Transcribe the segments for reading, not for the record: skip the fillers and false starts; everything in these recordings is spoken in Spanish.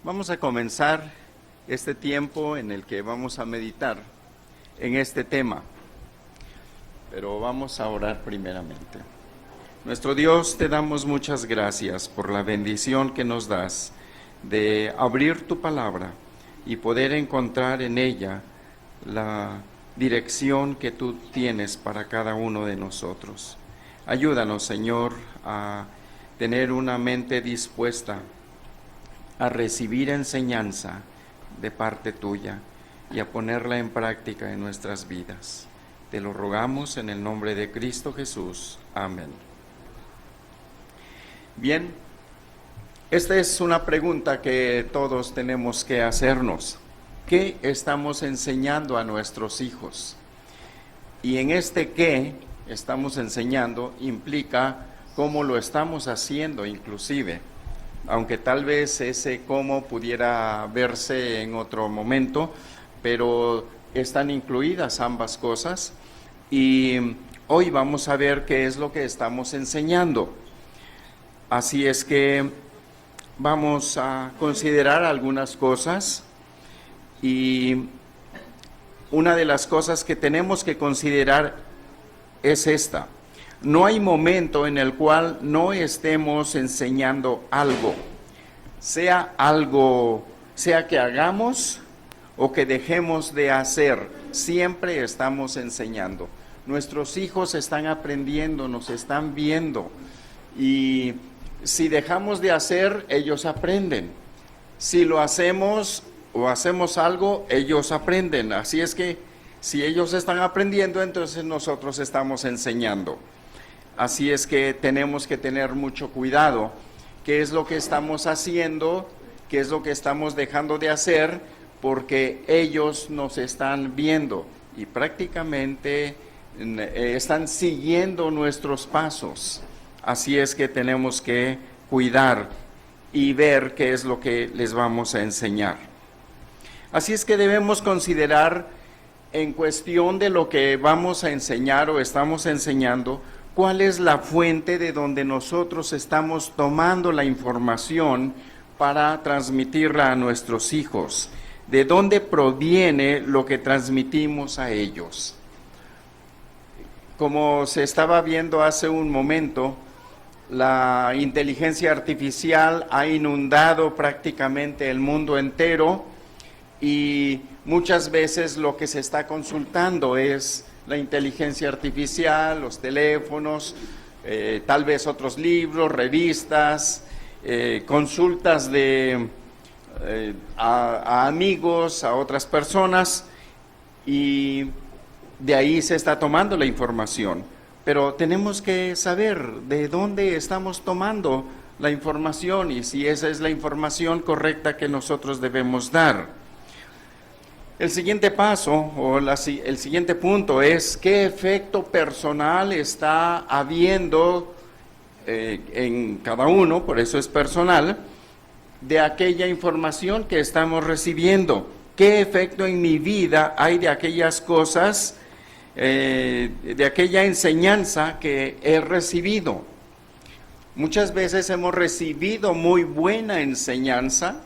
Vamos a comenzar este tiempo en el que vamos a meditar en este tema, pero vamos a orar primeramente. Nuestro Dios, te damos muchas gracias por la bendición que nos das de abrir tu palabra y poder encontrar en ella la dirección que tú tienes para cada uno de nosotros. Ayúdanos, Señor, a tener una mente dispuesta a recibir enseñanza de parte tuya y a ponerla en práctica en nuestras vidas. Te lo rogamos en el nombre de Cristo Jesús. Amén. Bien, esta es una pregunta que todos tenemos que hacernos. ¿Qué estamos enseñando a nuestros hijos? Y en este qué estamos enseñando implica cómo lo estamos haciendo inclusive, aunque tal vez ese cómo pudiera verse en otro momento, pero están incluidas ambas cosas y hoy vamos a ver qué es lo que estamos enseñando. Así es que vamos a considerar algunas cosas y una de las cosas que tenemos que considerar es esta. No hay momento en el cual no estemos enseñando algo, sea que hagamos o que dejemos de hacer, siempre estamos enseñando. Nuestros hijos están aprendiendo, nos están viendo y si dejamos de hacer, ellos aprenden. Si lo hacemos o hacemos algo, ellos aprenden. Así es que si ellos están aprendiendo, entonces nosotros estamos enseñando. Así es que tenemos que tener mucho cuidado. ¿Qué es lo que estamos haciendo? ¿Qué es lo que estamos dejando de hacer? Porque ellos nos están viendo y prácticamente están siguiendo nuestros pasos. Así es que tenemos que cuidar y ver qué es lo que les vamos a enseñar. Así es que debemos considerar en cuestión de lo que vamos a enseñar o estamos enseñando, ¿cuál es la fuente de donde nosotros estamos tomando la información para transmitirla a nuestros hijos? ¿De dónde proviene lo que transmitimos a ellos? Como se estaba viendo hace un momento, la inteligencia artificial ha inundado prácticamente el mundo entero y muchas veces lo que se está consultando es la inteligencia artificial, los teléfonos, tal vez otros libros, revistas, consultas a amigos, a otras personas, y de ahí se está tomando la información. Pero tenemos que saber de dónde estamos tomando la información y si esa es la información correcta que nosotros debemos dar. El siguiente paso o el siguiente punto es qué efecto personal está habiendo en cada uno, por eso es personal, de aquella información que estamos recibiendo. ¿Qué efecto en mi vida hay de aquellas cosas, de aquella enseñanza que he recibido? Muchas veces hemos recibido muy buena enseñanza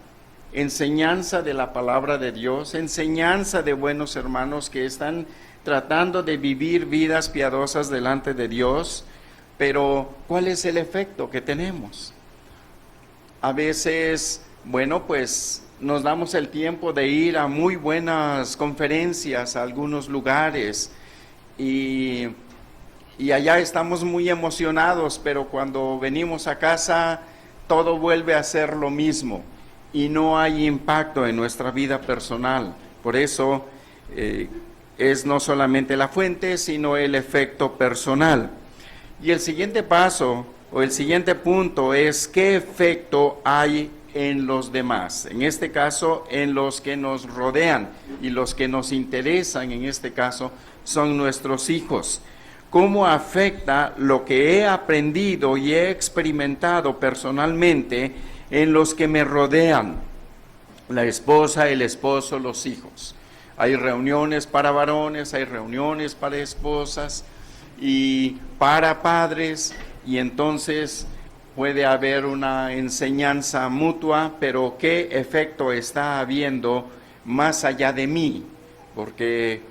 de la palabra de Dios, enseñanza de buenos hermanos que están tratando de vivir vidas piadosas delante de Dios, pero ¿cuál es el efecto que tenemos? A veces, bueno, pues nos damos el tiempo de ir a muy buenas conferencias a algunos lugares y allá estamos muy emocionados, pero cuando venimos a casa todo vuelve a ser lo mismo y no hay impacto en nuestra vida personal. Por eso es no solamente la fuente, sino el efecto personal. Y el siguiente paso o el siguiente punto es qué efecto hay en los demás, en este caso en los que nos rodean y los que nos interesan en este caso son nuestros hijos. ¿Cómo afecta lo que he aprendido y he experimentado personalmente en los que me rodean? La esposa, el esposo, los hijos. Hay reuniones para varones, hay reuniones para esposas y para padres, y entonces puede haber una enseñanza mutua, pero ¿qué efecto está habiendo más allá de mí? Porque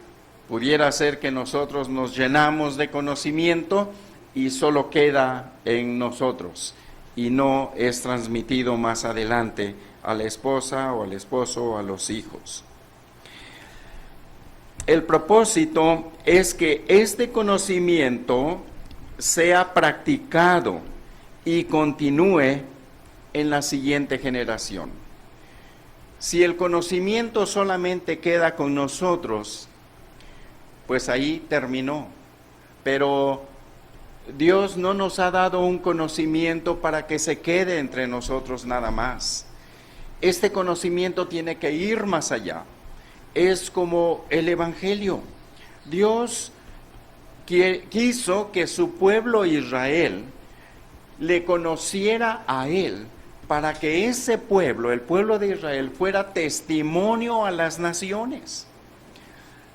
pudiera ser que nosotros nos llenamos de conocimiento y solo queda en nosotros y no es transmitido más adelante a la esposa o al esposo o a los hijos. El propósito es que este conocimiento sea practicado y continúe en la siguiente generación. Si el conocimiento solamente queda con nosotros, pues ahí terminó. Pero Dios no nos ha dado un conocimiento para que se quede entre nosotros nada más. Este conocimiento tiene que ir más allá. Es como el Evangelio. Dios quiso que su pueblo Israel le conociera a Él, para que ese pueblo, el pueblo de Israel, fuera testimonio a las naciones.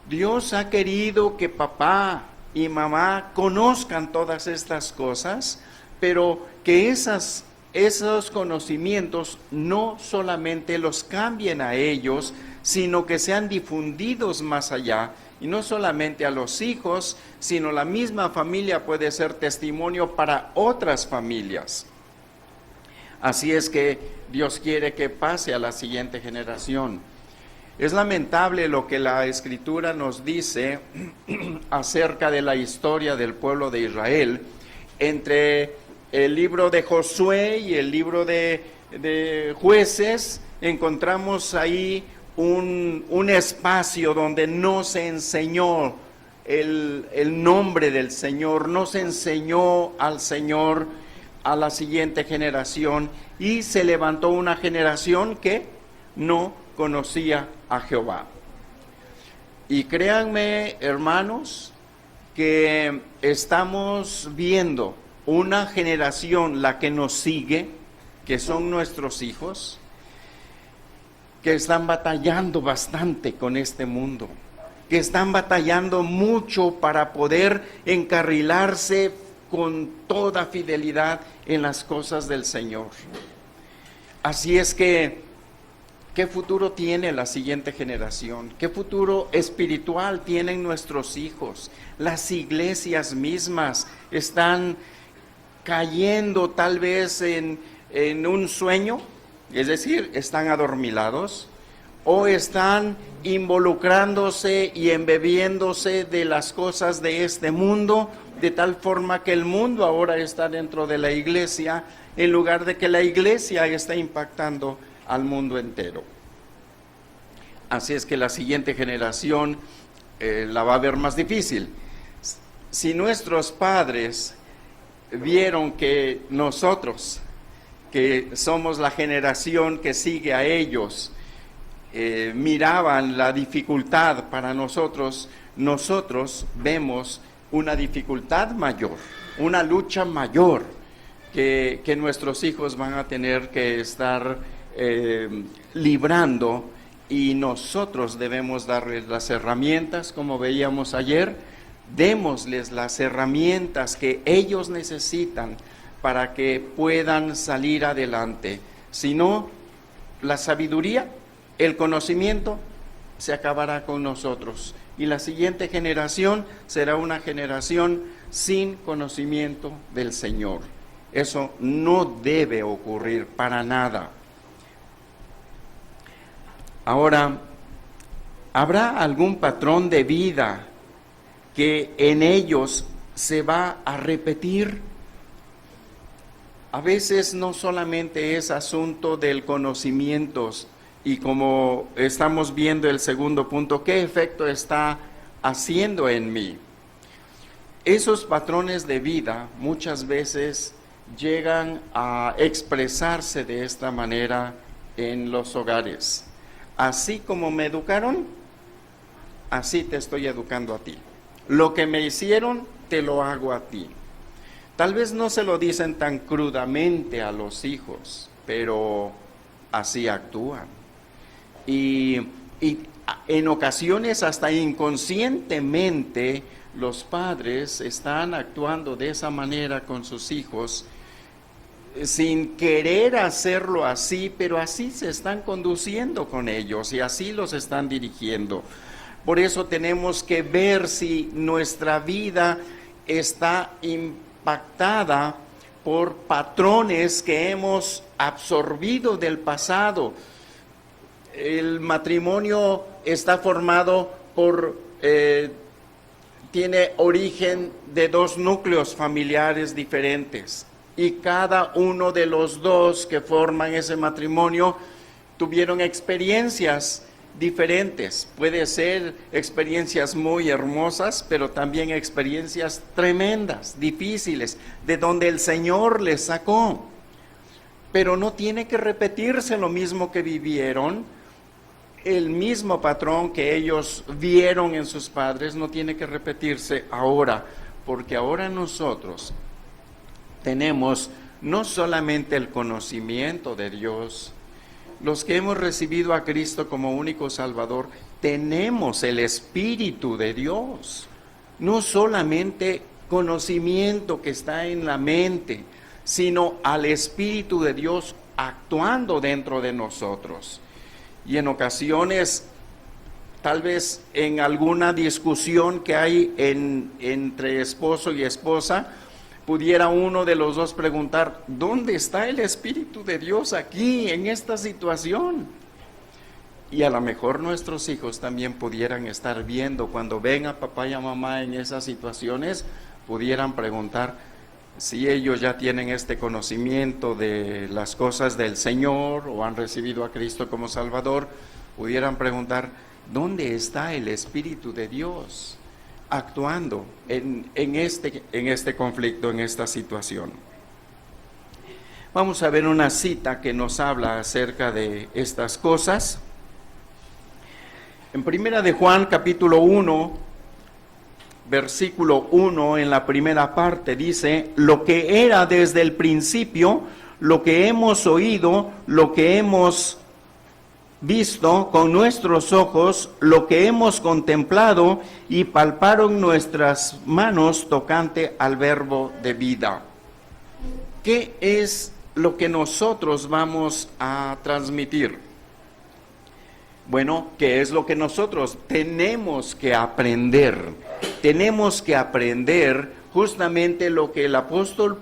Dios ha querido que papá y mamá conozcan todas estas cosas, pero que esos conocimientos no solamente los cambien a ellos, sino que sean difundidos más allá, y no solamente a los hijos, sino la misma familia puede ser testimonio para otras familias. Así es que Dios quiere que pase a la siguiente generación. Es lamentable lo que la Escritura nos dice acerca de la historia del pueblo de Israel. Entre el libro de Josué y el libro de Jueces encontramos ahí un espacio donde no se enseñó el nombre del Señor, no se enseñó al Señor a la siguiente generación, y se levantó una generación que no conocía a Jehová. Y créanme, hermanos, que estamos viendo una generación, la que nos sigue, que son nuestros hijos, que están batallando bastante con este mundo, que están batallando mucho para poder encarrilarse con toda fidelidad en las cosas del Señor. Así es que, ¿qué futuro tiene la siguiente generación? ¿Qué futuro espiritual tienen nuestros hijos? Las iglesias mismas están cayendo tal vez en un sueño, es decir, están adormilados, o están involucrándose y embebiéndose de las cosas de este mundo, de tal forma que el mundo ahora está dentro de la iglesia, en lugar de que la iglesia está impactando al mundo entero. Así es que la siguiente generación la va a ver más difícil. Si nuestros padres vieron que nosotros, que somos la generación que sigue a ellos, miraban la dificultad para nosotros, nosotros vemos una dificultad mayor, una lucha mayor que nuestros hijos van a tener que estar librando, y nosotros debemos darles las herramientas, como veíamos ayer. Démosles las herramientas que ellos necesitan para que puedan salir adelante. Si no, la sabiduría, el conocimiento se acabará con nosotros, y la siguiente generación será una generación sin conocimiento del Señor. Eso no debe ocurrir para nada. Ahora, ¿habrá algún patrón de vida que en ellos se va a repetir? A veces no solamente es asunto del conocimiento, y como estamos viendo el segundo punto, ¿qué efecto está haciendo en mí? Esos patrones de vida muchas veces llegan a expresarse de esta manera en los hogares. Así como me educaron, así te estoy educando a ti. Lo que me hicieron, te lo hago a ti. Tal vez no se lo dicen tan crudamente a los hijos, pero así actúan. Y en ocasiones hasta inconscientemente los padres están actuando de esa manera con sus hijos, sin querer hacerlo así, pero así se están conduciendo con ellos y así los están dirigiendo. Por eso tenemos que ver si nuestra vida está impactada por patrones que hemos absorbido del pasado. El matrimonio está formado tiene origen de dos núcleos familiares diferentes, y cada uno de los dos que forman ese matrimonio tuvieron experiencias diferentes. Puede ser experiencias muy hermosas, pero también experiencias tremendas, difíciles, de donde el Señor les sacó. Pero no tiene que repetirse lo mismo que vivieron. El mismo patrón que ellos vieron en sus padres no tiene que repetirse ahora, porque ahora nosotros tenemos no solamente el conocimiento de Dios, los que hemos recibido a Cristo como único Salvador, tenemos el Espíritu de Dios, no solamente conocimiento que está en la mente, sino al Espíritu de Dios actuando dentro de nosotros. Y en ocasiones, tal vez en alguna discusión que hay entre esposo y esposa, pudiera uno de los dos preguntar: ¿dónde está el Espíritu de Dios aquí, en esta situación? Y a lo mejor nuestros hijos también pudieran estar viendo, cuando ven a papá y a mamá en esas situaciones, pudieran preguntar si ellos ya tienen este conocimiento de las cosas del Señor o han recibido a Cristo como Salvador. Pudieran preguntar: ¿dónde está el Espíritu de Dios actuando en este conflicto, en esta situación? Vamos a ver una cita que nos habla acerca de estas cosas. En Primera de Juan, capítulo 1, versículo 1, en la primera parte, dice: lo que era desde el principio, lo que hemos oído, lo que hemos visto con nuestros ojos, lo que hemos contemplado y palparon nuestras manos tocante al verbo de vida. ¿Qué es lo que nosotros vamos a transmitir? Bueno, ¿qué es lo que nosotros tenemos que aprender? Tenemos que aprender justamente lo que el apóstol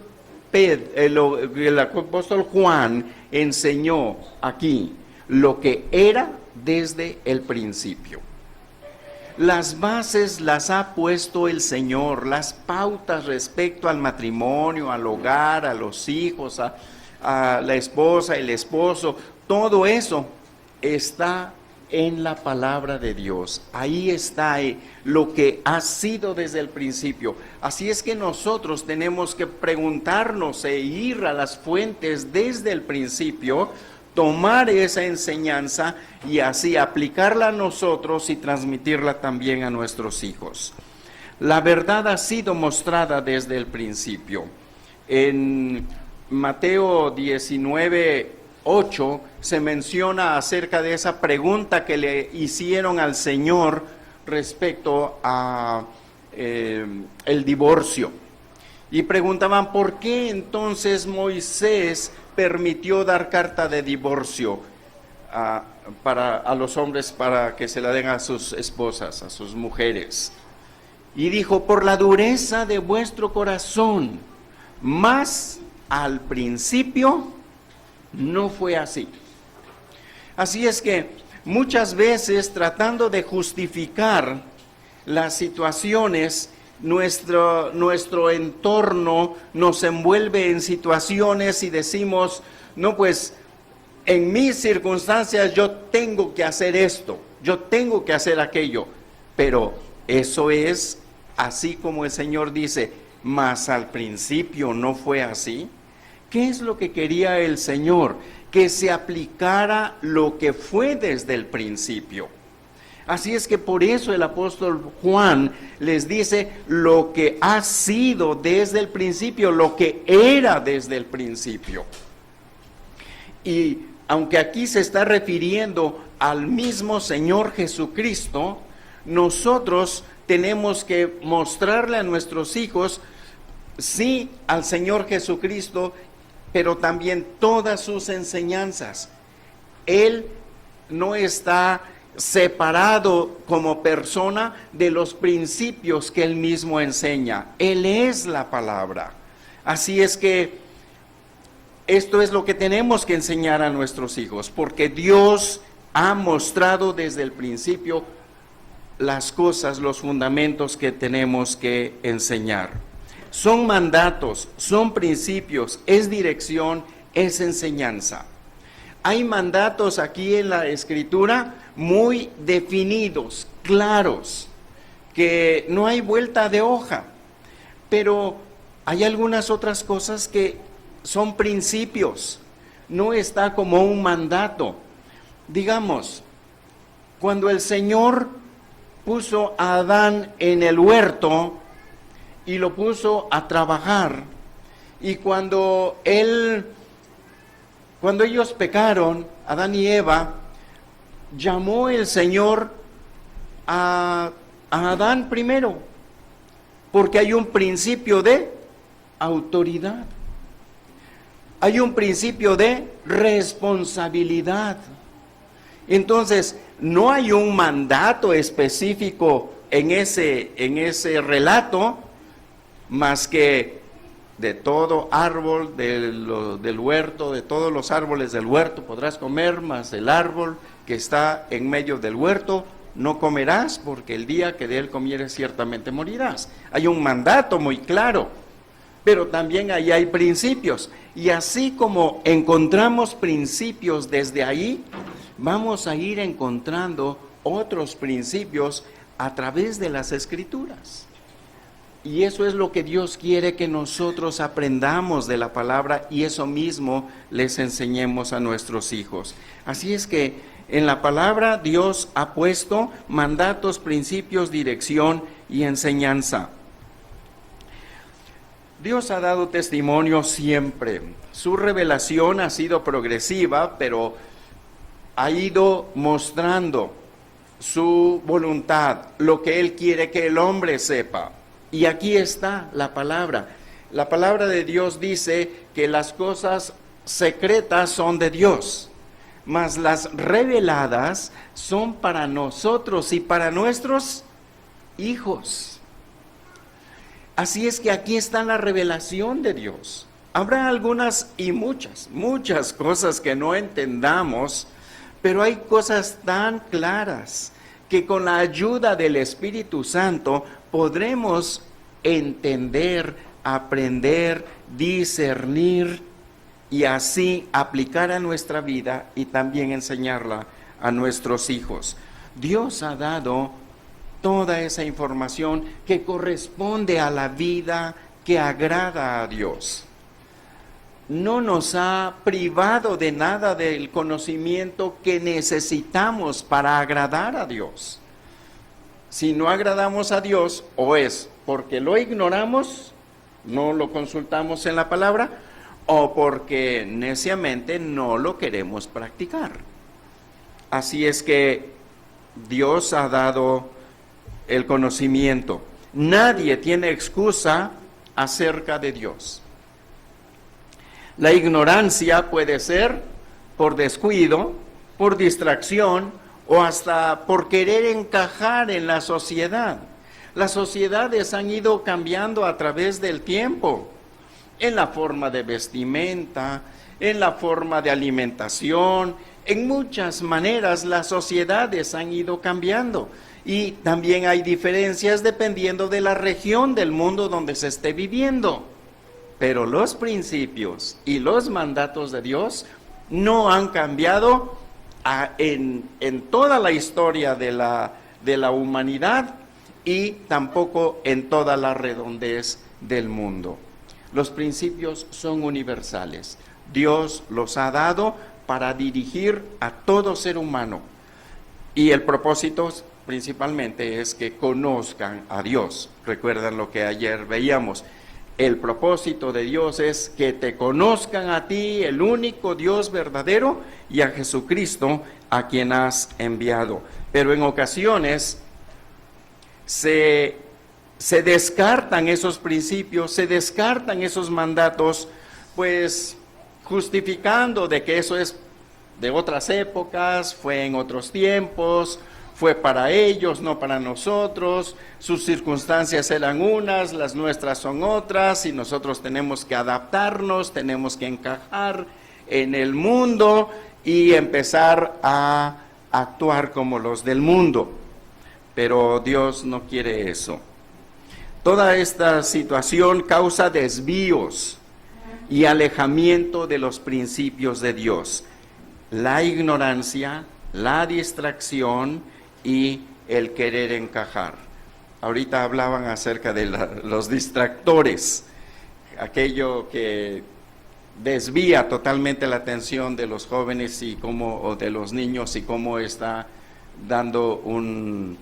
Juan enseñó aquí, lo que era desde el principio. Las bases las ha puesto el Señor, las pautas respecto al matrimonio, al hogar, a los hijos, a la esposa, el esposo, todo eso está en la palabra de Dios. Ahí está lo que ha sido desde el principio. Así es que nosotros tenemos que preguntarnos e ir a las fuentes desde el principio, tomar esa enseñanza y así aplicarla a nosotros y transmitirla también a nuestros hijos. La verdad ha sido mostrada desde el principio. En Mateo 19:8 se menciona acerca de esa pregunta que le hicieron al Señor respecto a el divorcio. Y preguntaban: ¿por qué entonces Moisés permitió dar carta de divorcio a los hombres para que se la den a sus esposas, a sus mujeres? Y dijo: por la dureza de vuestro corazón, mas al principio no fue así. Así es que muchas veces, tratando de justificar las situaciones, nuestro entorno nos envuelve en situaciones y decimos: no, pues en mis circunstancias yo tengo que hacer esto, yo tengo que hacer aquello. Pero eso es así como el Señor dice: mas al principio no fue así. ¿Qué es lo que quería el Señor? Que se aplicara lo que fue desde el principio. Así es que por eso el apóstol Juan les dice lo que ha sido desde el principio, lo que era desde el principio. Y aunque aquí se está refiriendo al mismo Señor Jesucristo, nosotros tenemos que mostrarle a nuestros hijos, sí, al Señor Jesucristo, pero también todas sus enseñanzas. Él no está separado como persona de los principios que Él mismo enseña. Él es la palabra. Así es que esto es lo que tenemos que enseñar a nuestros hijos, porque Dios ha mostrado desde el principio las cosas, los fundamentos que tenemos que enseñar. Son mandatos, son principios, es dirección, es enseñanza. Hay mandatos aquí en la Escritura muy definidos, claros, que no hay vuelta de hoja, pero hay algunas otras cosas que son principios, no está como un mandato. Digamos, cuando el Señor puso a Adán en el huerto y lo puso a trabajar, y cuando ellos pecaron, Adán y Eva, llamó el Señor a Adán primero, porque hay un principio de autoridad, hay un principio de responsabilidad. Entonces, no hay un mandato específico en ese relato, más que de todo árbol del huerto, de todos los árboles del huerto podrás comer, mas el árbol que está en medio del huerto no comerás, porque el día que de él comieres ciertamente morirás. Hay un mandato muy claro, pero también ahí hay principios. Y así como encontramos principios desde ahí, vamos a ir encontrando otros principios a través de las Escrituras. Y eso es lo que Dios quiere que nosotros aprendamos de la palabra, y eso mismo les enseñemos a nuestros hijos. Así es que en la palabra Dios ha puesto mandatos, principios, dirección y enseñanza. Dios ha dado testimonio siempre. Su revelación ha sido progresiva, pero ha ido mostrando su voluntad, lo que Él quiere que el hombre sepa. Y aquí está la palabra. La palabra de Dios dice que las cosas secretas son de Dios, mas las reveladas son para nosotros y para nuestros hijos. Así es que aquí está la revelación de Dios. Habrá algunas y muchas cosas que no entendamos, pero hay cosas tan claras que con la ayuda del Espíritu Santo podremos entender, aprender, discernir y así aplicar a nuestra vida y también enseñarla a nuestros hijos. Dios ha dado toda esa información que corresponde a la vida que agrada a Dios. No nos ha privado de nada del conocimiento que necesitamos para agradar a Dios. Si no agradamos a Dios, o es porque lo ignoramos, no lo consultamos en la palabra, o porque neciamente no lo queremos practicar. Así es que Dios ha dado el conocimiento. Nadie tiene excusa acerca de Dios. La ignorancia puede ser por descuido, por distracción o hasta por querer encajar en la sociedad. Las sociedades han ido cambiando a través del tiempo, en la forma de vestimenta, en la forma de alimentación, en muchas maneras las sociedades han ido cambiando. Y también hay diferencias dependiendo de la región del mundo donde se esté viviendo. Pero los principios y los mandatos de Dios no han cambiado en toda la historia de la humanidad y tampoco en toda la redondez del mundo. Los principios son universales. Dios los ha dado para dirigir a todo ser humano. Y el propósito principalmente es que conozcan a Dios. Recuerdan lo que ayer veíamos. El propósito de Dios es que te conozcan a ti, el único Dios verdadero, y a Jesucristo, a quien has enviado. Pero en ocasiones se descartan esos principios, se descartan esos mandatos, pues justificando de que eso es de otras épocas, fue en otros tiempos, fue para ellos, no para nosotros, sus circunstancias eran unas, las nuestras son otras, y nosotros tenemos que adaptarnos, tenemos que encajar en el mundo y empezar a actuar como los del mundo. Pero Dios no quiere eso. Toda esta situación causa desvíos y alejamiento de los principios de Dios. La ignorancia, la distracción y el querer encajar. Ahorita hablaban acerca de los distractores, aquello que desvía totalmente la atención de los jóvenes o de los niños, y cómo está dando un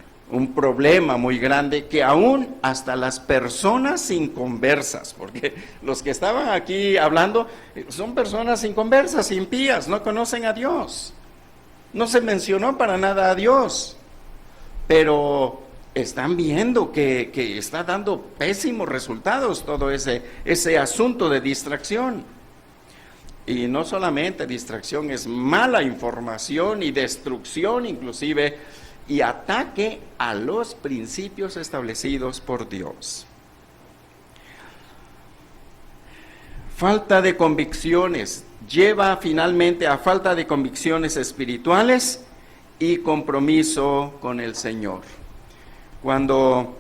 problema muy grande, que aún hasta las personas inconversas, porque los que estaban aquí hablando son personas inconversas, impías, no conocen a Dios, no se mencionó para nada a Dios, pero están viendo que está dando pésimos resultados todo ese asunto de distracción. Y no solamente distracción, es mala información y destrucción inclusive, y ataque a los principios establecidos por Dios. Falta de convicciones lleva finalmente a falta de convicciones espirituales y compromiso con el Señor. Cuando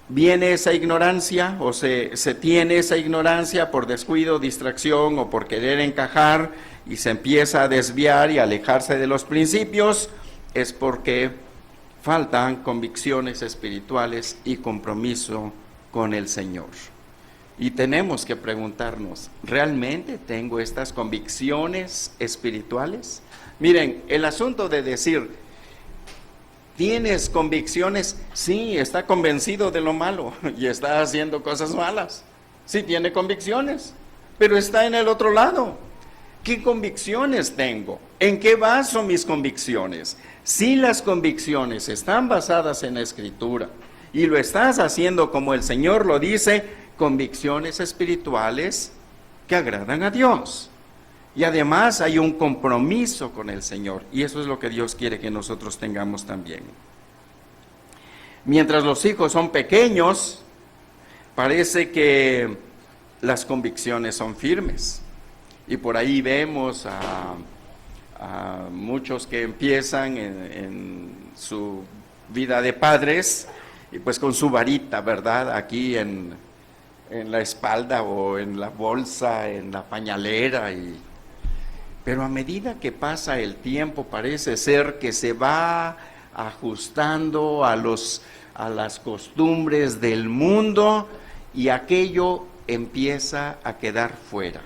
viene esa ignorancia o se tiene esa ignorancia por descuido, distracción o por querer encajar, y se empieza a desviar y alejarse de los principios, es porque faltan convicciones espirituales y compromiso con el Señor. Y tenemos que preguntarnos, ¿realmente tengo estas convicciones espirituales? Miren, el asunto de decir, ¿tienes convicciones? Sí, está convencido de lo malo y está haciendo cosas malas. Sí, tiene convicciones, pero está en el otro lado. ¿Qué convicciones tengo? ¿En qué baso mis convicciones? Si las convicciones están basadas en la Escritura y lo estás haciendo como el Señor lo dice, convicciones espirituales que agradan a Dios. Y además hay un compromiso con el Señor, y eso es lo que Dios quiere que nosotros tengamos también. Mientras los hijos son pequeños, parece que las convicciones son firmes. Y por ahí vemos a muchos que empiezan en su vida de padres, y pues con su varita, ¿verdad? Aquí en la espalda o en la bolsa, en la pañalera. Pero a medida que pasa el tiempo, parece ser que se va ajustando a las costumbres del mundo, y aquello empieza a quedar fuera.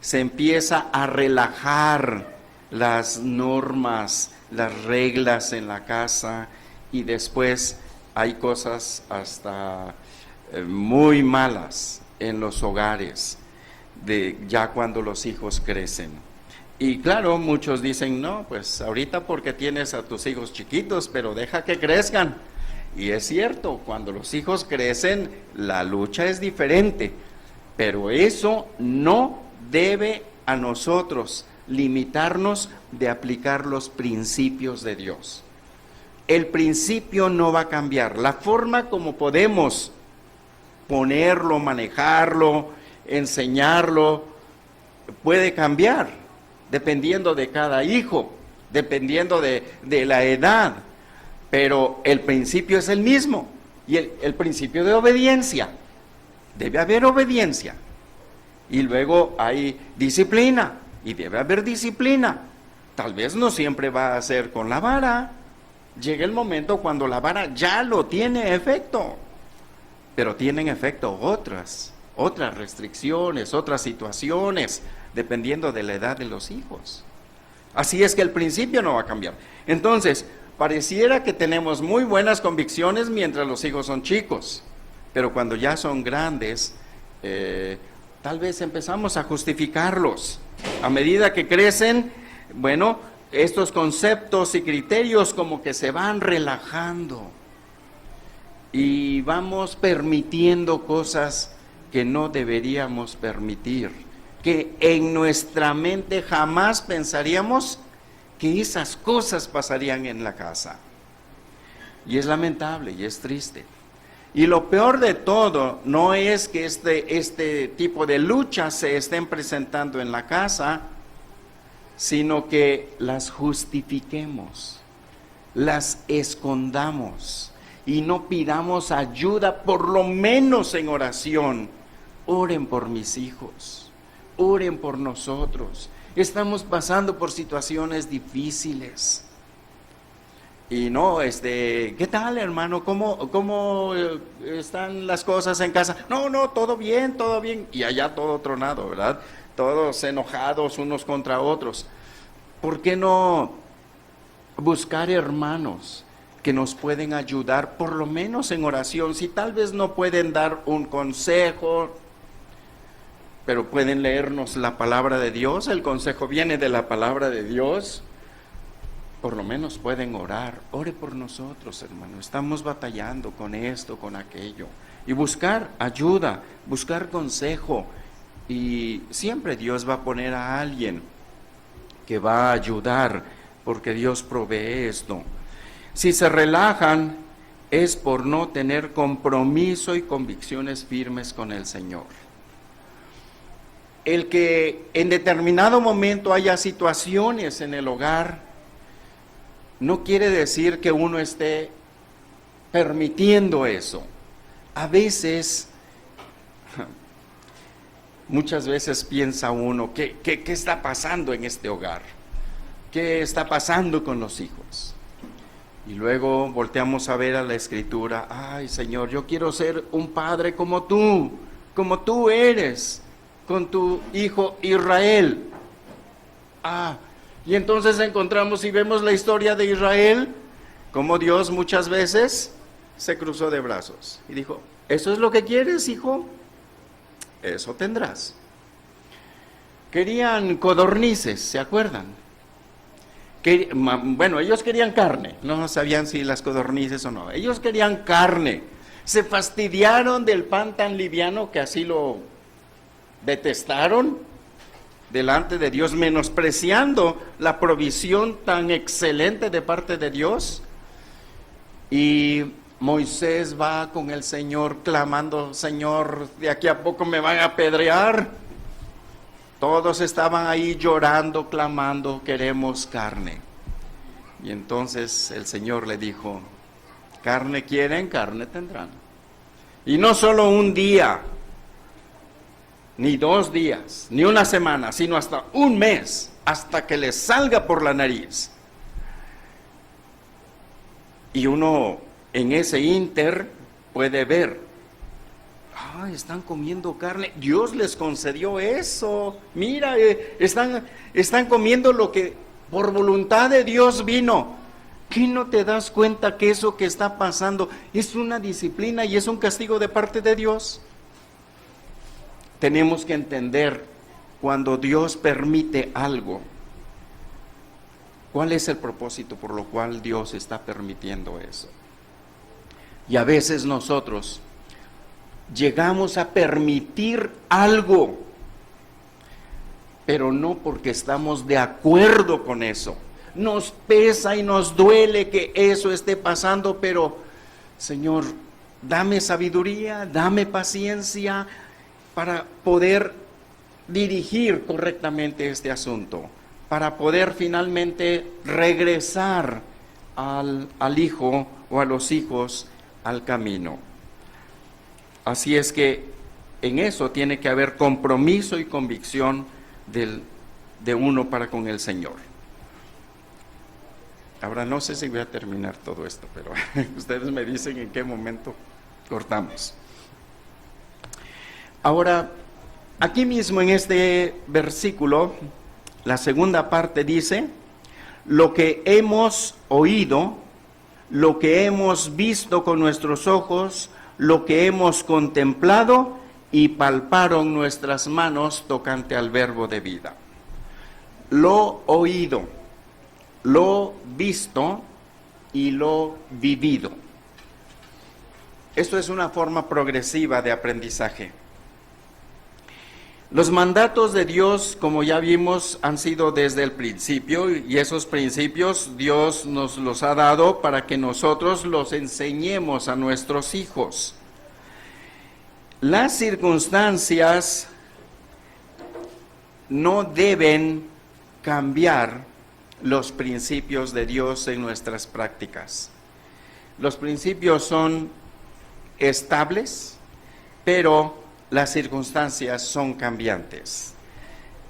Se empieza a relajar las normas, las reglas en la casa, y después hay cosas hasta muy malas en los hogares, ya cuando los hijos crecen. Y claro, muchos dicen, no, pues ahorita porque tienes a tus hijos chiquitos, pero deja que crezcan. Y es cierto, cuando los hijos crecen, la lucha es diferente, pero eso no debe a nosotros limitarnos de aplicar los principios de Dios. El principio no va a cambiar. La forma como podemos ponerlo, manejarlo, enseñarlo, puede cambiar dependiendo de cada hijo, dependiendo de la edad, pero el principio es el mismo, y el principio de obediencia. Debe haber obediencia, y luego hay disciplina, y debe haber disciplina. Tal vez no siempre va a ser con la vara. Llega el momento cuando la vara ya lo tiene efecto, pero tienen efecto otras restricciones, otras situaciones, dependiendo de la edad de los hijos. Así es que el principio no va a cambiar. Entonces, pareciera que tenemos muy buenas convicciones mientras los hijos son chicos, pero cuando ya son grandes, tal vez empezamos a justificarlos. A medida que crecen, bueno, estos conceptos y criterios como que se van relajando, y vamos permitiendo cosas que no deberíamos permitir, que en nuestra mente jamás pensaríamos que esas cosas pasarían en la casa. Y es lamentable y es triste. Y lo peor de todo no es que este tipo de luchas se estén presentando en la casa, sino que las justifiquemos, las escondamos y no pidamos ayuda, por lo menos en oración. Oren por mis hijos, oren por nosotros. Estamos pasando por situaciones difíciles. Y no, ¿qué tal, hermano? ¿Cómo están las cosas en casa? No, todo bien, todo bien. Y allá todo tronado, ¿verdad? Todos enojados unos contra otros. ¿Por qué no buscar hermanos que nos pueden ayudar, por lo menos en oración? Si tal vez no pueden dar un consejo, pero pueden leernos la palabra de Dios, el consejo viene de la palabra de Dios. Por lo menos pueden orar. Ore por nosotros, hermano. Estamos batallando con esto, con aquello. Y buscar ayuda, buscar consejo. Y siempre Dios va a poner a alguien que va a ayudar, porque Dios provee esto. Si se relajan, es por no tener compromiso y convicciones firmes con el Señor. El que en determinado momento haya situaciones en el hogar, no quiere decir que uno esté permitiendo eso. A veces, muchas veces piensa uno, ¿qué está pasando en este hogar? ¿Qué está pasando con los hijos? Y luego volteamos a ver a la Escritura. Ay, Señor, yo quiero ser un padre como tú eres, con tu hijo Israel. Y entonces encontramos y vemos la historia de Israel, como Dios muchas veces se cruzó de brazos y dijo, ¿eso es lo que quieres, hijo? Eso tendrás. Querían codornices, ¿se acuerdan? Bueno, ellos querían carne, no sabían si las codornices o no. Ellos querían carne. Se fastidiaron del pan tan liviano que así lo detestaron delante de Dios, menospreciando la provisión tan excelente de parte de Dios. Y Moisés va con el Señor clamando, Señor, de aquí a poco me van a apedrear. Todos estaban ahí llorando, clamando, queremos carne. Y entonces el Señor le dijo, carne quieren, carne tendrán. Y no solo un día, ni 2 días, ni una semana, sino hasta un mes, hasta que les salga por la nariz. Y uno en ese ínter puede ver, están comiendo carne, Dios les concedió eso, mira, están comiendo lo que por voluntad de Dios vino. ¿Qué no te das cuenta que eso que está pasando es una disciplina y es un castigo de parte de Dios? Tenemos que entender cuando Dios permite algo, ¿cuál es el propósito por lo cual Dios está permitiendo eso? Y a veces nosotros llegamos a permitir algo, pero no porque estamos de acuerdo con eso. Nos pesa y nos duele que eso esté pasando, pero Señor, dame sabiduría, dame paciencia para poder dirigir correctamente este asunto, para poder finalmente regresar al hijo o a los hijos al camino. Así es que en eso tiene que haber compromiso y convicción de uno para con el Señor. Ahora no sé si voy a terminar todo esto, pero ustedes me dicen en qué momento cortamos. Ahora, aquí mismo en este versículo, la segunda parte dice, lo que hemos oído, lo que hemos visto con nuestros ojos, lo que hemos contemplado y palparon nuestras manos tocante al verbo de vida. Lo oído, lo visto y lo vivido. Esto es una forma progresiva de aprendizaje. Los mandatos de Dios, como ya vimos, han sido desde el principio, y esos principios Dios nos los ha dado para que nosotros los enseñemos a nuestros hijos. Las circunstancias no deben cambiar los principios de Dios en nuestras prácticas. Los principios son estables, pero las circunstancias son cambiantes.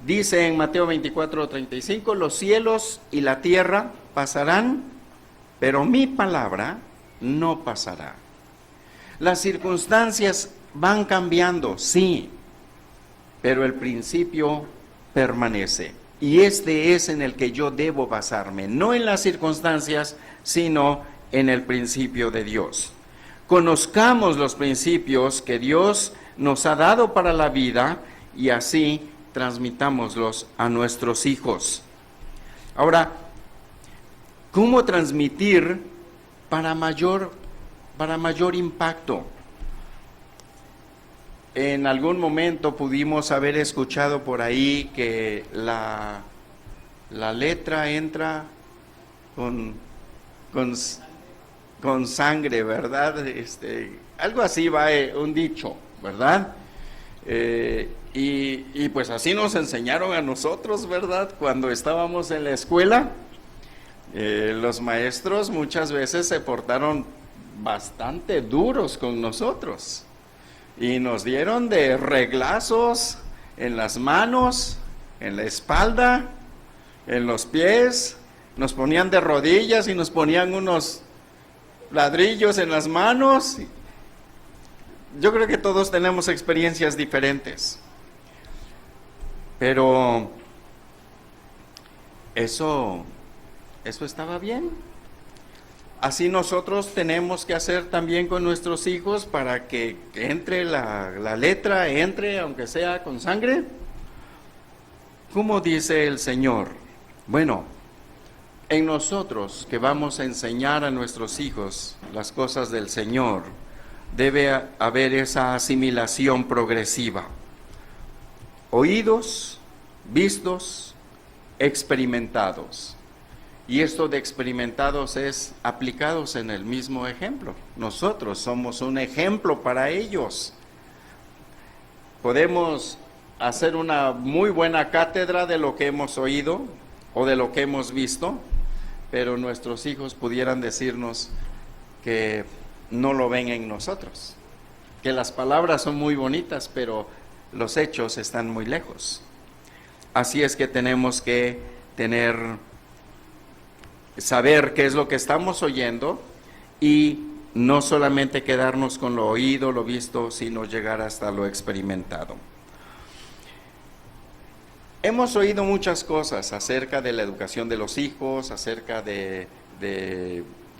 Dice en Mateo 24:35, los cielos y la tierra pasarán, pero mi palabra no pasará. Las circunstancias van cambiando, sí, pero el principio permanece. Y este es en el que yo debo basarme, no en las circunstancias, sino en el principio de Dios. Conozcamos los principios que Dios nos ha dado para la vida y así transmitámoslos a nuestros hijos. Ahora, ¿cómo transmitir para mayor impacto? En algún momento pudimos haber escuchado por ahí que la letra entra con sangre, ¿verdad? Algo así va un dicho, ¿verdad? Y pues así nos enseñaron a nosotros, ¿verdad? Cuando estábamos en la escuela, los maestros muchas veces se portaron bastante duros con nosotros y nos dieron de reglazos en las manos, en la espalda, en los pies, nos ponían de rodillas y nos ponían unos ladrillos en las manos. Yo creo que todos tenemos experiencias diferentes, pero eso estaba bien. Así nosotros tenemos que hacer también con nuestros hijos para que entre la letra, entre aunque sea con sangre. ¿Cómo dice el Señor? Bueno, en nosotros que vamos a enseñar a nuestros hijos las cosas del Señor, debe haber esa asimilación progresiva. Oídos, vistos, experimentados. Y esto de experimentados es aplicados en el mismo ejemplo. Nosotros somos un ejemplo para ellos. Podemos hacer una muy buena cátedra de lo que hemos oído o de lo que hemos visto, pero nuestros hijos pudieran decirnos que no lo ven en nosotros, que las palabras son muy bonitas, pero los hechos están muy lejos. Así es que tenemos que saber qué es lo que estamos oyendo y no solamente quedarnos con lo oído, lo visto, sino llegar hasta lo experimentado. Hemos oído muchas cosas acerca de la educación de los hijos, acerca de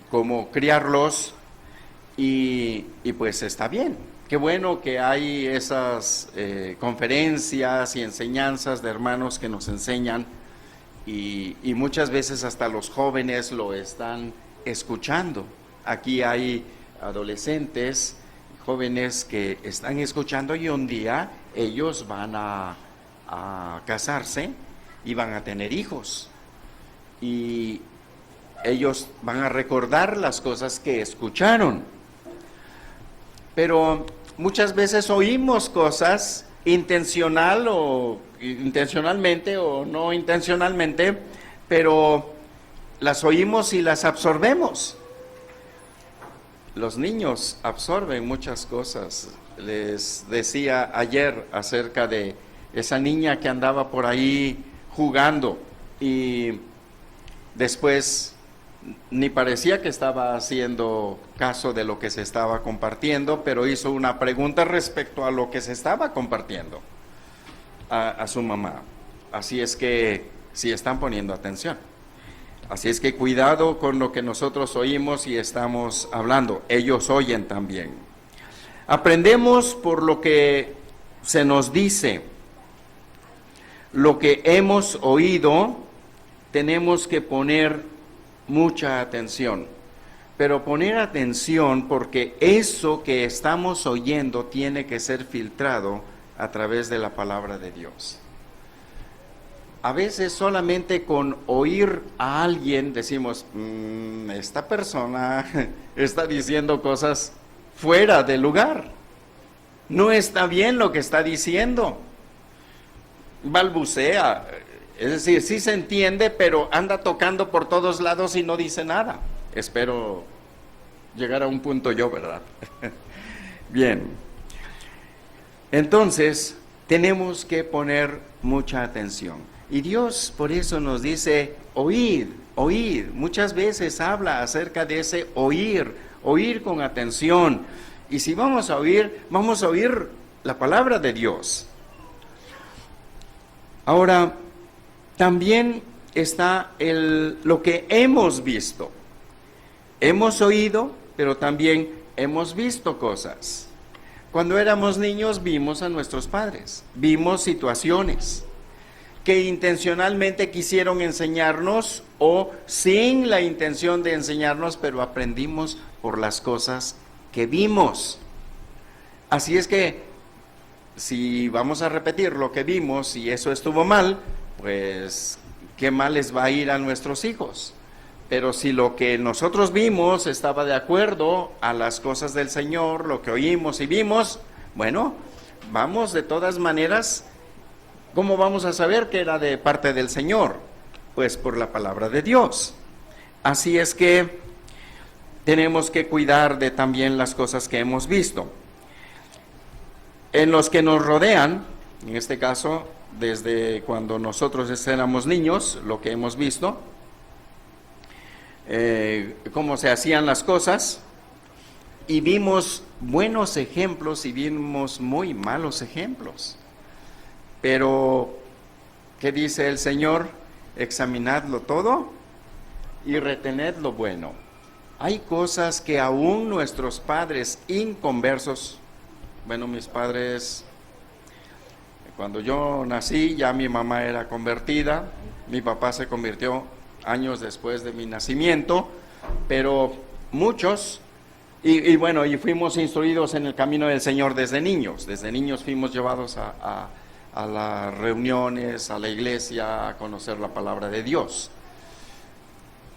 cómo criarlos, y pues está bien. Qué bueno que hay esas conferencias y enseñanzas de hermanos que nos enseñan, y muchas veces hasta los jóvenes lo están escuchando. Aquí hay adolescentes, jóvenes que están escuchando, y un día ellos van a casarse y van a tener hijos, y ellos van a recordar las cosas que escucharon. Pero muchas veces oímos cosas intencionalmente o no intencionalmente, pero las oímos y las absorbemos. Los niños absorben muchas cosas. Les decía ayer acerca de esa niña que andaba por ahí jugando y después ni parecía que estaba haciendo caso de lo que se estaba compartiendo, pero hizo una pregunta respecto a lo que se estaba compartiendo a su mamá. Así es que sí están poniendo atención. Así es que cuidado con lo que nosotros oímos y estamos hablando. Ellos oyen también. Aprendemos por lo que se nos dice. Lo que hemos oído, tenemos que poner mucha atención, pero poner atención porque eso que estamos oyendo tiene que ser filtrado a través de la palabra de Dios. A veces solamente con oír a alguien decimos, esta persona está diciendo cosas fuera de lugar. No está bien lo que está diciendo. Balbucea, es decir, sí se entiende, pero anda tocando por todos lados y no dice nada. Espero llegar a un punto yo, ¿verdad? Bien. Entonces, tenemos que poner mucha atención. Y Dios por eso nos dice, oíd, oíd. Muchas veces habla acerca de ese oír, oír con atención. Y si vamos a oír la palabra de Dios. Ahora, también está lo que hemos visto. Hemos oído, pero también hemos visto cosas. Cuando éramos niños vimos a nuestros padres, vimos situaciones que intencionalmente quisieron enseñarnos o sin la intención de enseñarnos, pero aprendimos por las cosas que vimos. Así es que si vamos a repetir lo que vimos y eso estuvo mal, pues qué mal les va a ir a nuestros hijos. Pero si lo que nosotros vimos estaba de acuerdo a las cosas del Señor, lo que oímos y vimos, bueno, vamos de todas maneras. ¿Cómo vamos a saber que era de parte del Señor? Pues por la palabra de Dios. Así es que tenemos que cuidar de también las cosas que hemos visto. En los que nos rodean, en este caso, desde cuando nosotros éramos niños, lo que hemos visto, cómo se hacían las cosas, y vimos buenos ejemplos y vimos muy malos ejemplos. Pero, ¿qué dice el Señor? Examinadlo todo y retened lo bueno. Hay cosas que aún nuestros padres inconversos, bueno, mis padres, cuando yo nací ya mi mamá era convertida, mi papá se convirtió años después de mi nacimiento, pero muchos, y fuimos instruidos en el camino del Señor desde niños fuimos llevados a las reuniones, a la iglesia, a conocer la palabra de Dios.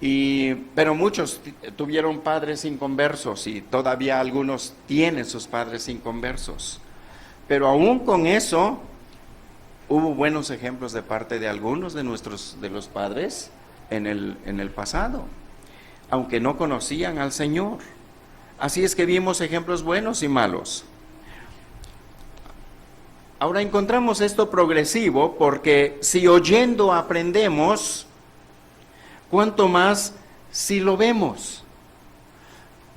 Pero muchos tuvieron padres inconversos y todavía algunos tienen sus padres inconversos. Pero aún con eso, hubo buenos ejemplos de parte de algunos de los padres en el pasado, aunque no conocían al Señor. Así es que vimos ejemplos buenos y malos. Ahora encontramos esto progresivo porque si oyendo aprendemos, ¿cuánto más si lo vemos?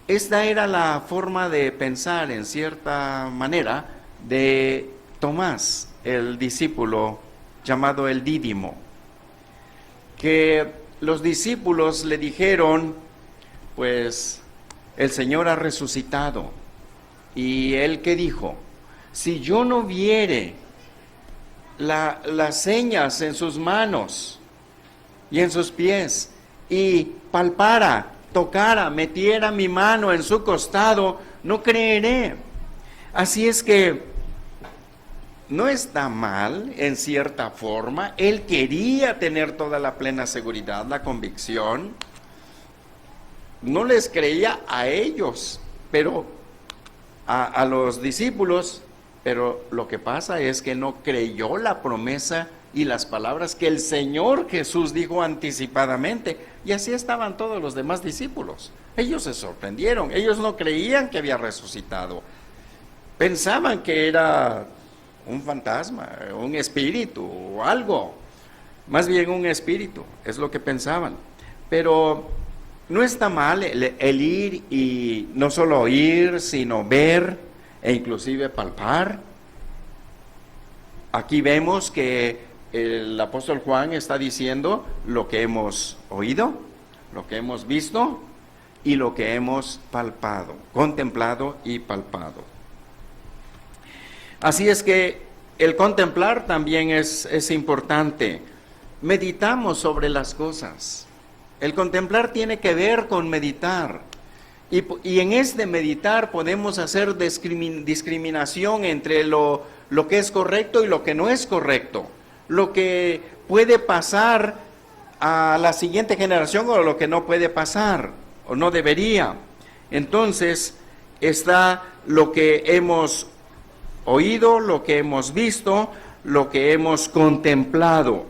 Esta era la forma de pensar en cierta manera de Tomás, el discípulo llamado el Dídimo, que los discípulos le dijeron, pues el Señor ha resucitado. ¿Y él qué dijo? Si yo no viere las señas en sus manos y en sus pies, y palpara, tocara, metiera mi mano en su costado, no creeré. Así es que no está mal en cierta forma. Él quería tener toda la plena seguridad, la convicción. No les creía a ellos, pero a los discípulos. Pero lo que pasa es que no creyó la promesa y las palabras que el Señor Jesús dijo anticipadamente. Y así estaban todos los demás discípulos. Ellos se sorprendieron, ellos no creían que había resucitado. Pensaban que era un fantasma, un espíritu o algo. Más bien un espíritu, es lo que pensaban. Pero no está mal el ir y no solo oír, sino ver e inclusive palpar. Aquí vemos que el apóstol Juan está diciendo lo que hemos oído, lo que hemos visto y lo que hemos palpado, contemplado y palpado. Así es que el contemplar también es importante. Meditamos sobre las cosas. El contemplar tiene que ver con meditar. Y en este meditar podemos hacer discriminación entre lo lo que es correcto y lo que no es correcto, lo que puede pasar a la siguiente generación o lo que no puede pasar o no debería. Entonces está lo que hemos oído, lo que hemos visto, lo que hemos contemplado,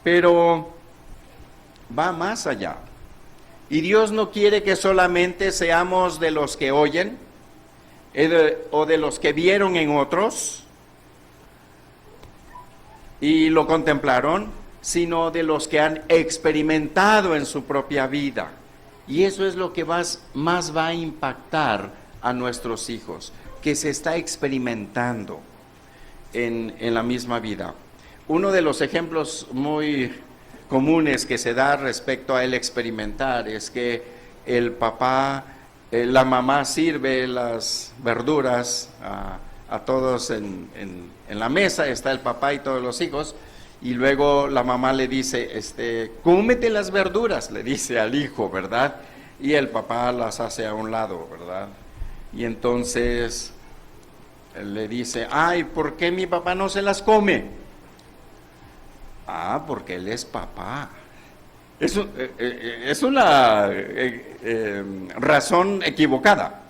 pero va más allá. Y Dios no quiere que solamente seamos de los que oyen o de los que vieron en otros y lo contemplaron, sino de los que han experimentado en su propia vida. Y eso es lo que más va a impactar a nuestros hijos, que se está experimentando en la misma vida. Uno de los ejemplos muy comunes que se da respecto a el experimentar es que el papá, la mamá sirve las verduras a todos en la mesa, está el papá y todos los hijos, y luego la mamá le dice, cómete las verduras, le dice al hijo, ¿verdad? Y el papá las hace a un lado, ¿verdad? Y entonces le dice, ay, ¿por qué mi papá no se las come? Ah, porque él es papá. Es una razón equivocada.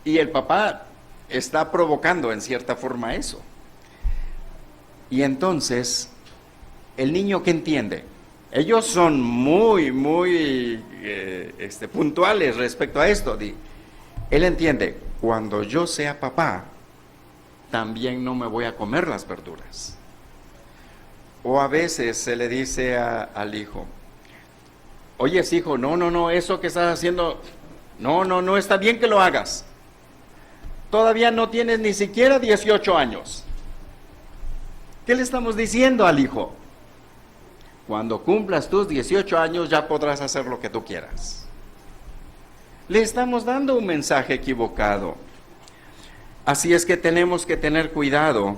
Y el papá está provocando en cierta forma eso. Y entonces, el niño, ¿qué entiende? Ellos son muy puntuales respecto a esto. Él entiende, cuando yo sea papá, también no me voy a comer las verduras. O a veces se le dice al hijo, oye, hijo, no, eso que estás haciendo, no, está bien que lo hagas. Todavía no tienes ni siquiera 18 años. ¿Qué le estamos diciendo al hijo? Cuando cumplas tus 18 años ya podrás hacer lo que tú quieras. Le estamos dando un mensaje equivocado. Así es que tenemos que tener cuidado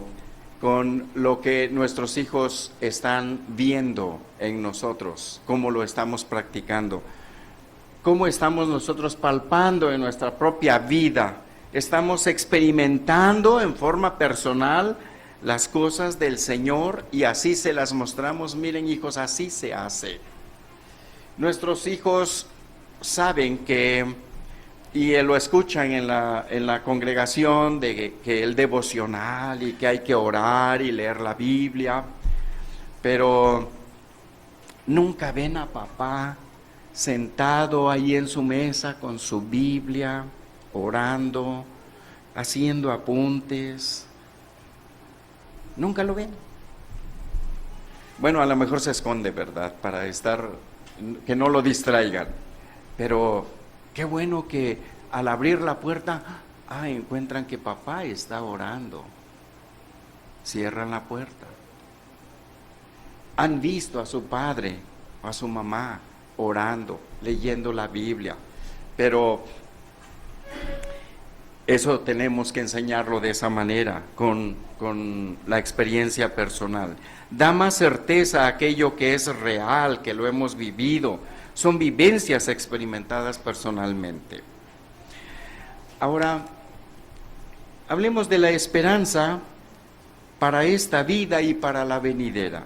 con lo que nuestros hijos están viendo en nosotros, cómo lo estamos practicando, cómo estamos nosotros palpando en nuestra propia vida. Estamos experimentando en forma personal las cosas del Señor y así se las mostramos. Miren, hijos, así se hace. Nuestros hijos saben que, y lo escuchan en la congregación, de que el devocional y que hay que orar y leer la Biblia, pero nunca ven a papá sentado ahí en su mesa con su Biblia, orando, haciendo apuntes. Nunca lo ven. Bueno, a lo mejor se esconde, ¿verdad? Para que no lo distraigan. Pero qué bueno que al abrir la puerta, encuentran que papá está orando. Cierran la puerta. Han visto a su padre, a su mamá, orando, leyendo la Biblia. Pero eso tenemos que enseñarlo de esa manera, con la experiencia personal. Da más certeza a aquello que es real, que lo hemos vivido. Son vivencias experimentadas personalmente. Ahora, hablemos de la esperanza para esta vida y para la venidera.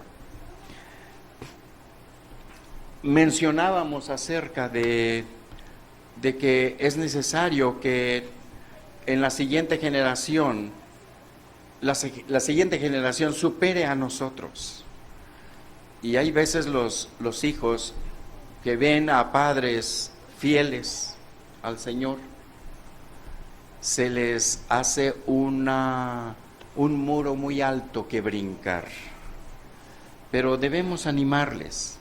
Mencionábamos acerca de que es necesario que en la siguiente generación, la siguiente generación supere a nosotros. Y hay veces los hijos que ven a padres fieles al Señor, se les hace un muro muy alto que brincar. Pero debemos animarles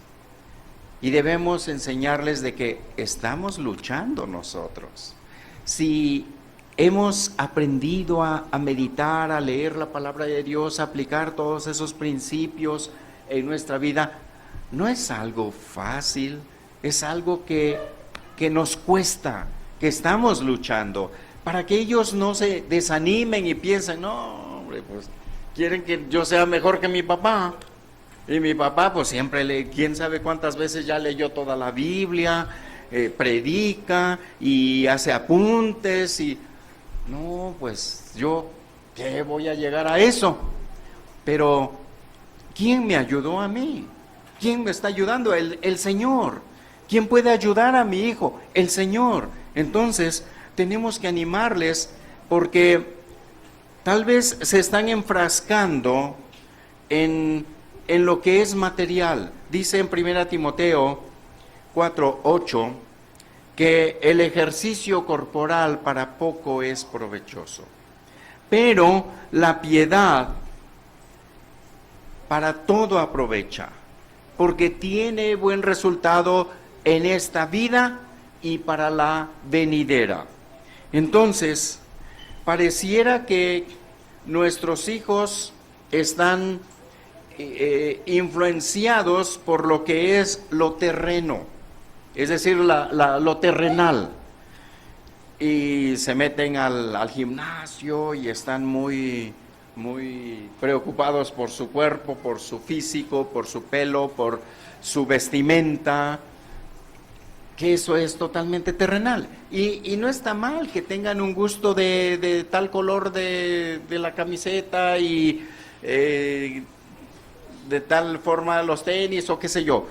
y debemos enseñarles de que estamos luchando nosotros. Si hemos aprendido a meditar, a leer la palabra de Dios, a aplicar todos esos principios en nuestra vida, no es algo fácil, es algo que nos cuesta, que estamos luchando, para que ellos no se desanimen y piensen, no, hombre, pues quieren que yo sea mejor que mi papá. Y mi papá pues siempre quién sabe cuántas veces ya leyó toda la Biblia, predica y hace apuntes y no, pues yo ¿qué voy a llegar a eso? Pero, ¿quién me ayudó a mí? ¿Quién me está ayudando? El Señor. ¿Quién puede ayudar a mi hijo? El Señor. Entonces, tenemos que animarles porque tal vez se están enfrascando en lo que es material. Dice en 1 Timoteo 4:8 que el ejercicio corporal para poco es provechoso, pero la piedad para todo aprovecha, porque tiene buen resultado en esta vida y para la venidera. Entonces, pareciera que nuestros hijos están influenciados por lo que es lo terreno, es decir, lo terrenal, y se meten al gimnasio y están muy preocupados por su cuerpo, por su físico, por su pelo, por su vestimenta, que eso es totalmente terrenal. Y no está mal que tengan un gusto de tal color de la camiseta y de tal forma los tenis o qué sé yo.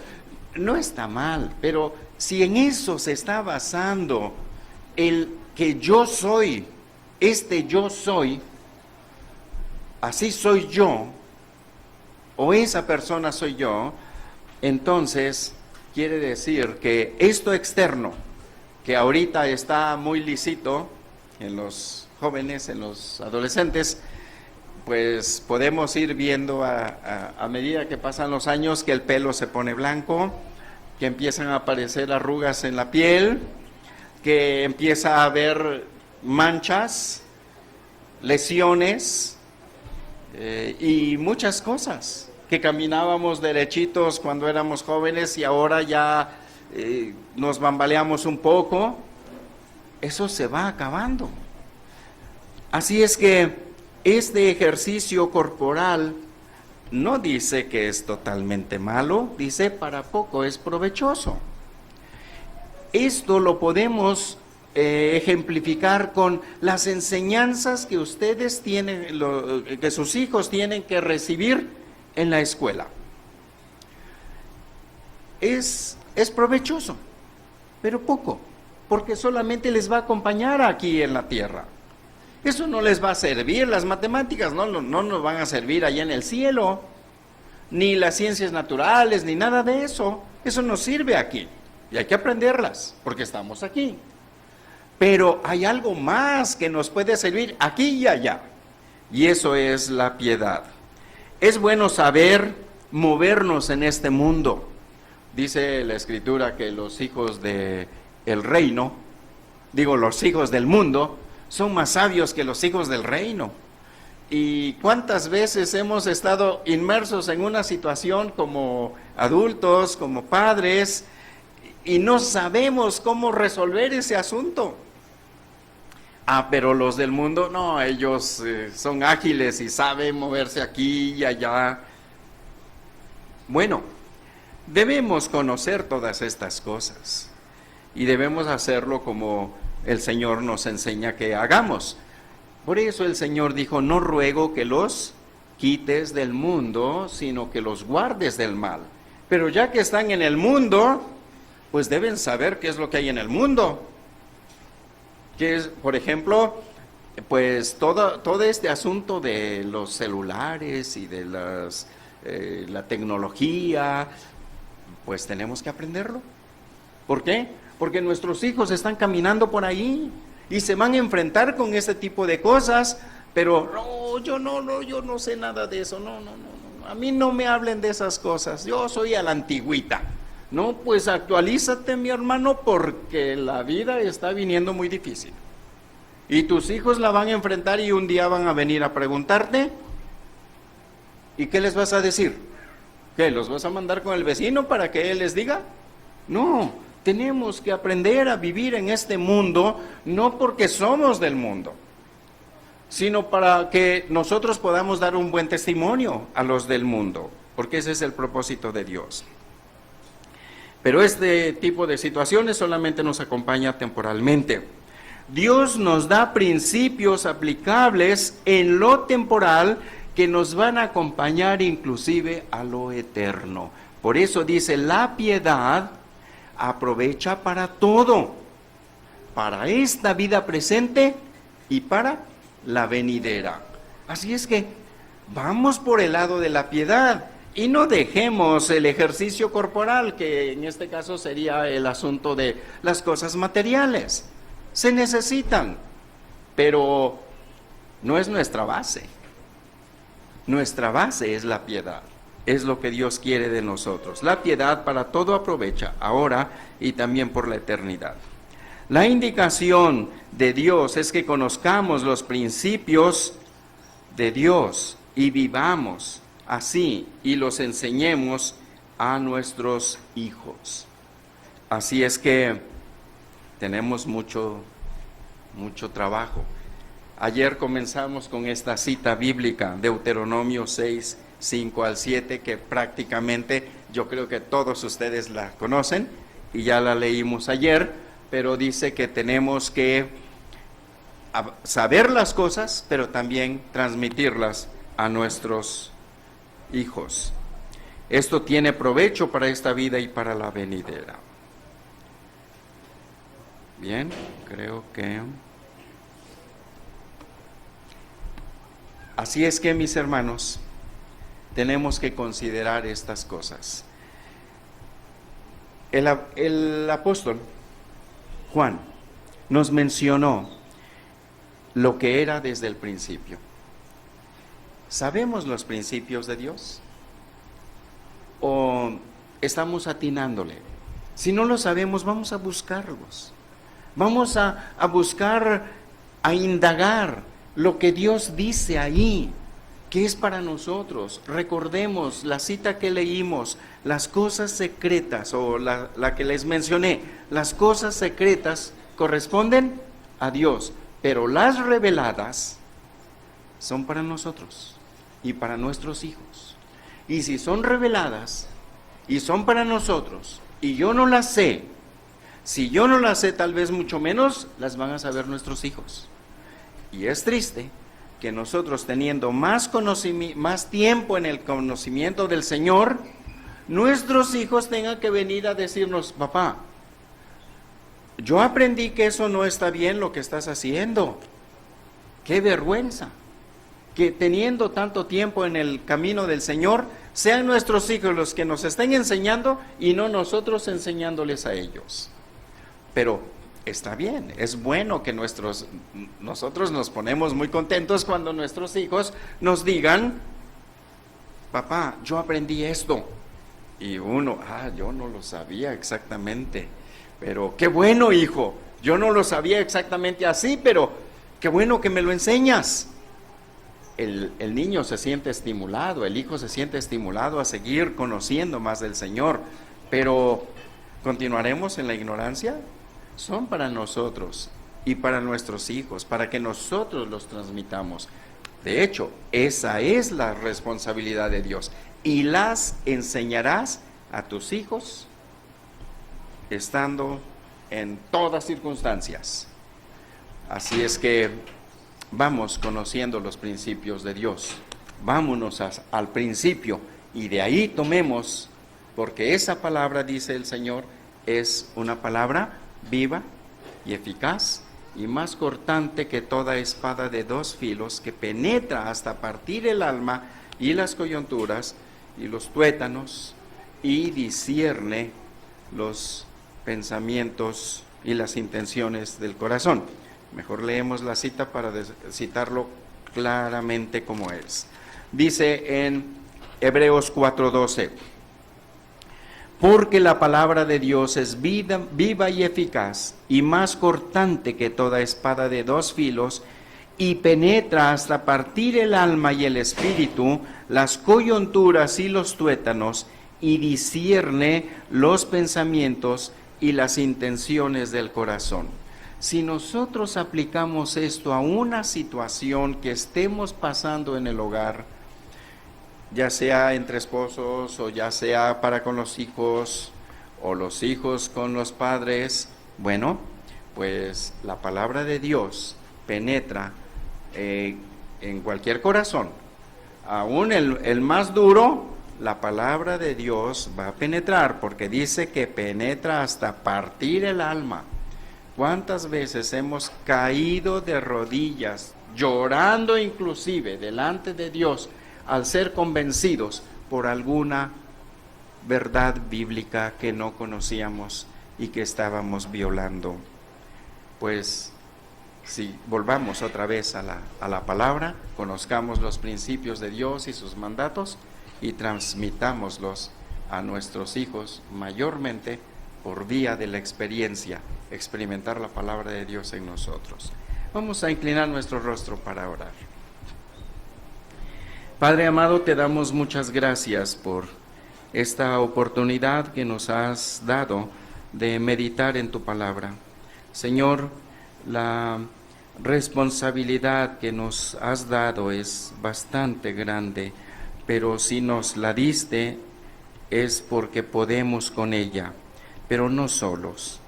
No está mal, pero si en eso se está basando el que yo soy, yo soy, así soy yo, o esa persona soy yo, entonces quiere decir que esto externo, que ahorita está muy lícito en los jóvenes, en los adolescentes, pues podemos ir viendo a medida que pasan los años que el pelo se pone blanco, que empiezan a aparecer arrugas en la piel, que empieza a haber manchas, lesiones y muchas cosas, que caminábamos derechitos cuando éramos jóvenes y ahora ya nos bambaleamos un poco. Eso se va acabando. Así es que este ejercicio corporal no dice que es totalmente malo, dice para poco es provechoso. Esto lo podemos ejemplificar con las enseñanzas que ustedes tienen, que sus hijos tienen que recibir en la escuela. Es provechoso, pero poco, porque solamente les va a acompañar aquí en la tierra. Eso no les va a servir, las matemáticas no nos van a servir allá en el cielo, ni las ciencias naturales, ni nada de eso. Eso nos sirve aquí, y hay que aprenderlas, porque estamos aquí. Pero hay algo más que nos puede servir aquí y allá, y eso es la piedad. Es bueno saber movernos en este mundo. Dice la Escritura que los hijos del reino, los hijos del mundo, son más sabios que los hijos del reino. ¿Y cuántas veces hemos estado inmersos en una situación como adultos, como padres, y no sabemos cómo resolver ese asunto? Pero los del mundo, no, ellos son ágiles y saben moverse aquí y allá. Bueno, debemos conocer todas estas cosas y debemos hacerlo como el Señor nos enseña que hagamos. Por eso el Señor dijo, no ruego que los quites del mundo, sino que los guardes del mal. Pero ya que están en el mundo, pues deben saber qué es lo que hay en el mundo. Que es, por ejemplo, pues todo este asunto de los celulares y de la tecnología, pues tenemos que aprenderlo. ¿Por qué? Porque nuestros hijos están caminando por ahí y se van a enfrentar con este tipo de cosas, pero yo no sé nada de eso, no, a mí no me hablen de esas cosas, yo soy a la antigüita. No, pues actualízate, mi hermano, porque la vida está viniendo muy difícil. Y tus hijos la van a enfrentar y un día van a venir a preguntarte, ¿y qué les vas a decir? ¿Qué, los vas a mandar con el vecino para que él les diga? No, tenemos que aprender a vivir en este mundo, no porque somos del mundo, sino para que nosotros podamos dar un buen testimonio a los del mundo, porque ese es el propósito de Dios. Pero este tipo de situaciones solamente nos acompaña temporalmente. Dios nos da principios aplicables en lo temporal que nos van a acompañar inclusive a lo eterno. Por eso dice, la piedad aprovecha para todo, para esta vida presente y para la venidera. Así es que vamos por el lado de la piedad y no dejemos el ejercicio corporal, que en este caso sería el asunto de las cosas materiales. Se necesitan, pero no es nuestra base. Nuestra base es la piedad, es lo que Dios quiere de nosotros. La piedad para todo aprovecha, ahora y también por la eternidad. La indicación de Dios es que conozcamos los principios de Dios y vivamos así y los enseñemos a nuestros hijos. Así es que tenemos mucho trabajo. Ayer comenzamos con esta cita bíblica, Deuteronomio 6, 5 al 7, que prácticamente yo creo que todos ustedes la conocen y ya la leímos ayer, pero dice que tenemos que saber las cosas, pero también transmitirlas a nuestros hijos. Esto tiene provecho para esta vida y para la venidera. Bien, creo que... Así es que, mis hermanos, tenemos que considerar estas cosas. El apóstol Juan nos mencionó lo que era desde el principio. ¿Sabemos los principios de Dios? ¿O estamos atinándole? Si no lo sabemos, vamos a buscarlos. Vamos a buscar, a indagar lo que Dios dice ahí, que es para nosotros. Recordemos la cita que leímos, las cosas secretas, o la que les mencioné, las cosas secretas corresponden a Dios, pero las reveladas son para nosotros y para nuestros hijos. Y si son reveladas y son para nosotros, y yo no las sé, si yo no las sé, tal vez mucho menos las van a saber nuestros hijos. Y es triste que nosotros, teniendo más tiempo en el conocimiento del Señor, nuestros hijos tengan que venir a decirnos: papá, yo aprendí que eso no está bien lo que estás haciendo. ¡Qué vergüenza! Que teniendo tanto tiempo en el camino del Señor, sean nuestros hijos los que nos estén enseñando y no nosotros enseñándoles a ellos. Pero está bien, es bueno que nosotros nos ponemos muy contentos cuando nuestros hijos nos digan: papá, yo aprendí esto. Y uno, yo no lo sabía exactamente. Pero qué bueno, hijo, yo no lo sabía exactamente así, pero qué bueno que me lo enseñas. El niño se siente estimulado, el hijo se siente estimulado a seguir conociendo más del Señor. Pero ¿continuaremos en la ignorancia? Son para nosotros y para nuestros hijos, para que nosotros los transmitamos. De hecho, esa es la responsabilidad de Dios. Y las enseñarás a tus hijos estando en todas circunstancias. Así es que vamos conociendo los principios de Dios. Vámonos al principio y de ahí tomemos, porque esa palabra, dice el Señor, es una palabra viva y eficaz y más cortante que toda espada de dos filos, que penetra hasta partir el alma y las coyunturas y los tuétanos, y discierne los pensamientos y las intenciones del corazón. Mejor leemos la cita para citarlo claramente como es. Dice en Hebreos 4:12: porque la palabra de Dios es viva y eficaz, y más cortante que toda espada de dos filos, y penetra hasta partir el alma y el espíritu, las coyunturas y los tuétanos, y discierne los pensamientos y las intenciones del corazón. Si nosotros aplicamos esto a una situación que estemos pasando en el hogar, ya sea entre esposos, o ya sea para con los hijos, o los hijos con los padres, bueno, pues la palabra de Dios penetra en cualquier corazón. Aún el más duro, la palabra de Dios va a penetrar, porque dice que penetra hasta partir el alma. ¿Cuántas veces hemos caído de rodillas, llorando inclusive delante de Dios, al ser convencidos por alguna verdad bíblica que no conocíamos y que estábamos violando? Pues si volvamos otra vez a la palabra, conozcamos los principios de Dios y sus mandatos y transmitámoslos a nuestros hijos, mayormente por vía de la experiencia, experimentar la palabra de Dios en nosotros. Vamos a inclinar nuestro rostro para orar. Padre amado, te damos muchas gracias por esta oportunidad que nos has dado de meditar en tu palabra. Señor, la responsabilidad que nos has dado es bastante grande, pero si nos la diste es porque podemos con ella, pero no solos.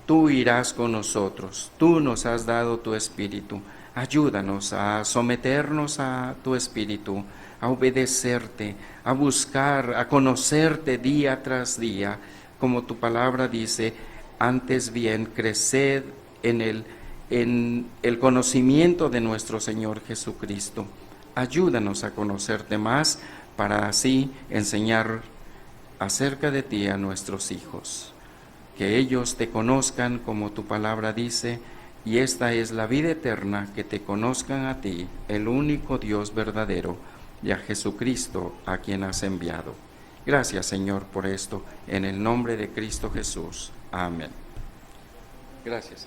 Tú irás con nosotros, tú nos has dado tu espíritu. Ayúdanos a someternos a tu espíritu, a obedecerte, a buscar, a conocerte día tras día, como tu palabra dice, antes bien creced en el conocimiento de nuestro Señor Jesucristo. Ayúdanos a conocerte más para así enseñar acerca de ti a nuestros hijos. Que ellos te conozcan como tu palabra dice, y esta es la vida eterna, que te conozcan a ti, el único Dios verdadero, y a Jesucristo, a quien has enviado. Gracias, Señor, por esto, en el nombre de Cristo Jesús. Amén. Gracias.